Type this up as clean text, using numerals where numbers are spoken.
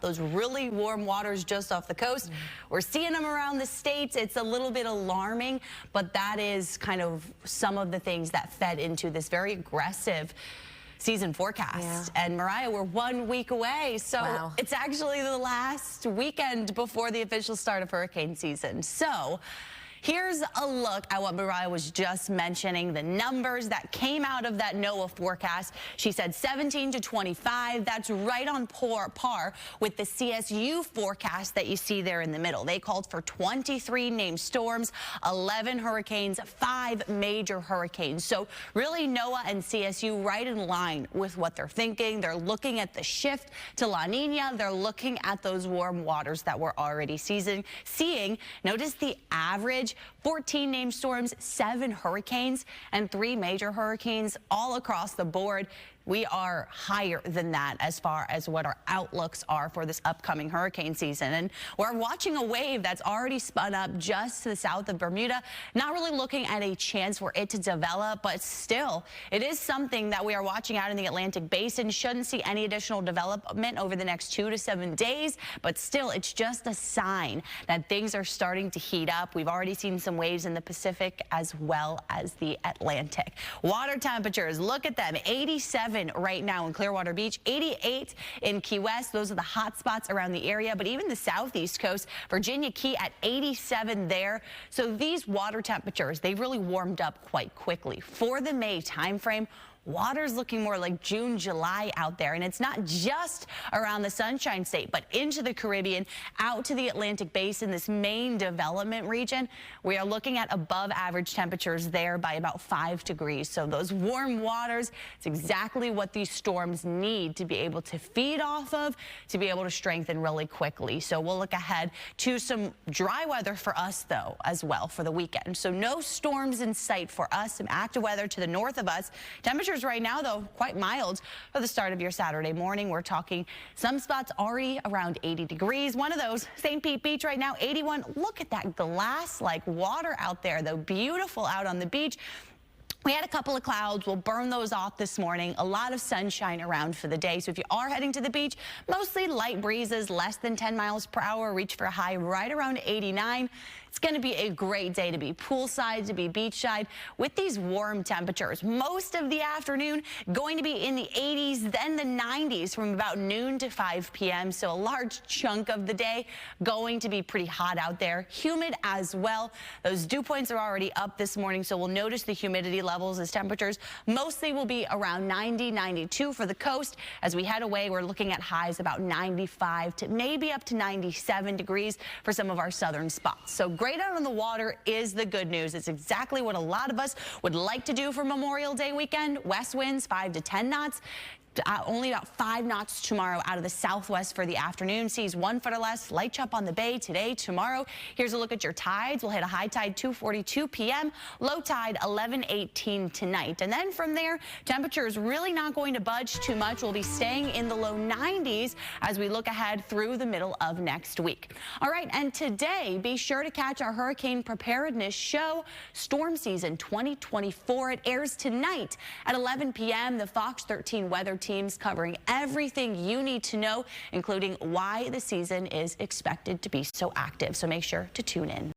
those really warm waters just off the coast. We're seeing them around the states. It's a little bit alarming, but that is kind of some of the things that fed into this very aggressive season forecast. And Mariah, we're 1 week away, so it's actually the last weekend before the official start of hurricane season. So here's a look at what Mariah was just mentioning, the numbers that came out of that NOAA forecast. She said 17 to 25. That's right on par with the CSU forecast that you see there in the middle. They called for 23 named storms, 11 hurricanes, 5 major hurricanes. So really NOAA and CSU right in line with what they're thinking. They're looking at the shift to La Nina. They're looking at those warm waters that we're already seeing. Notice the average 14 named storms, 7 hurricanes, and 3 major hurricanes all across the board. We are higher than that as far as what our outlooks are for this upcoming hurricane season. And we're watching a wave that's already spun up just to the south of Bermuda. Not really looking at a chance for it to develop, but still, it is something that we are watching out in the Atlantic Basin. Shouldn't see any additional development over the next 2 to 7 days, but still, it's just a sign that things are starting to heat up. We've already seen some waves in the Pacific as well as the Atlantic. Water temperatures, look at them, 87 right now in Clearwater Beach, 88 in Key West. Those are the hot spots around the area, but even the southeast coast, Virginia Key at 87 there. So these water temperatures, they've really warmed up quite quickly. For the May timeframe, water's looking more like June, July out there. And it's not just around the Sunshine State, but into the Caribbean, out to the Atlantic Basin, this main development region. We are looking at above average temperatures there by about 5 degrees. So those warm waters, it's exactly what these storms need to be able to feed off of, to be able to strengthen really quickly. So we'll look ahead to some dry weather for us, though, as well for the weekend. So no storms in sight for us, some active weather to the north of us. Temperatures right now, though, quite mild for the start of your Saturday morning. We're talking some spots already around 80 degrees. One of those, St. Pete Beach right now, 81. Look at that glass-like water out there, though. Beautiful out on the beach. We had a couple of clouds. We'll burn those off this morning. A lot of sunshine around for the day. So if you are heading to the beach, mostly light breezes, less than 10 miles per hour. Reach for a high right around 89. It's going to be a great day to be poolside, to be beachside with these warm temperatures. Most of the afternoon going to be in the 80s, then the 90s from about noon to 5 p.m. So a large chunk of the day going to be pretty hot out there. Humid as well. Those dew points are already up this morning, so we'll notice the humidity levels as temperatures mostly will be around 90, 92 for the coast. As we head away, we're looking at highs about 95 to maybe up to 97 degrees for some of our southern spots. So great out on the water is the good news. It's exactly what a lot of us would like to do for Memorial Day weekend. West winds 5 to 10 knots. Only about 5 knots tomorrow out of the southwest for the afternoon. Seas 1 foot or less. Light chop on the bay today, tomorrow. Here's a look at your tides. We'll hit a high tide 2:42 p.m. Low tide 11:18 tonight. And then from there, temperatures really not going to budge too much. We'll be staying in the low 90s as we look ahead through the middle of next week. All right, and today, be sure to catch our hurricane preparedness show, Storm Season 2024. It airs tonight at 11 p.m. The Fox 13 weather teams covering everything you need to know, including why the season is expected to be so active. So make sure to tune in.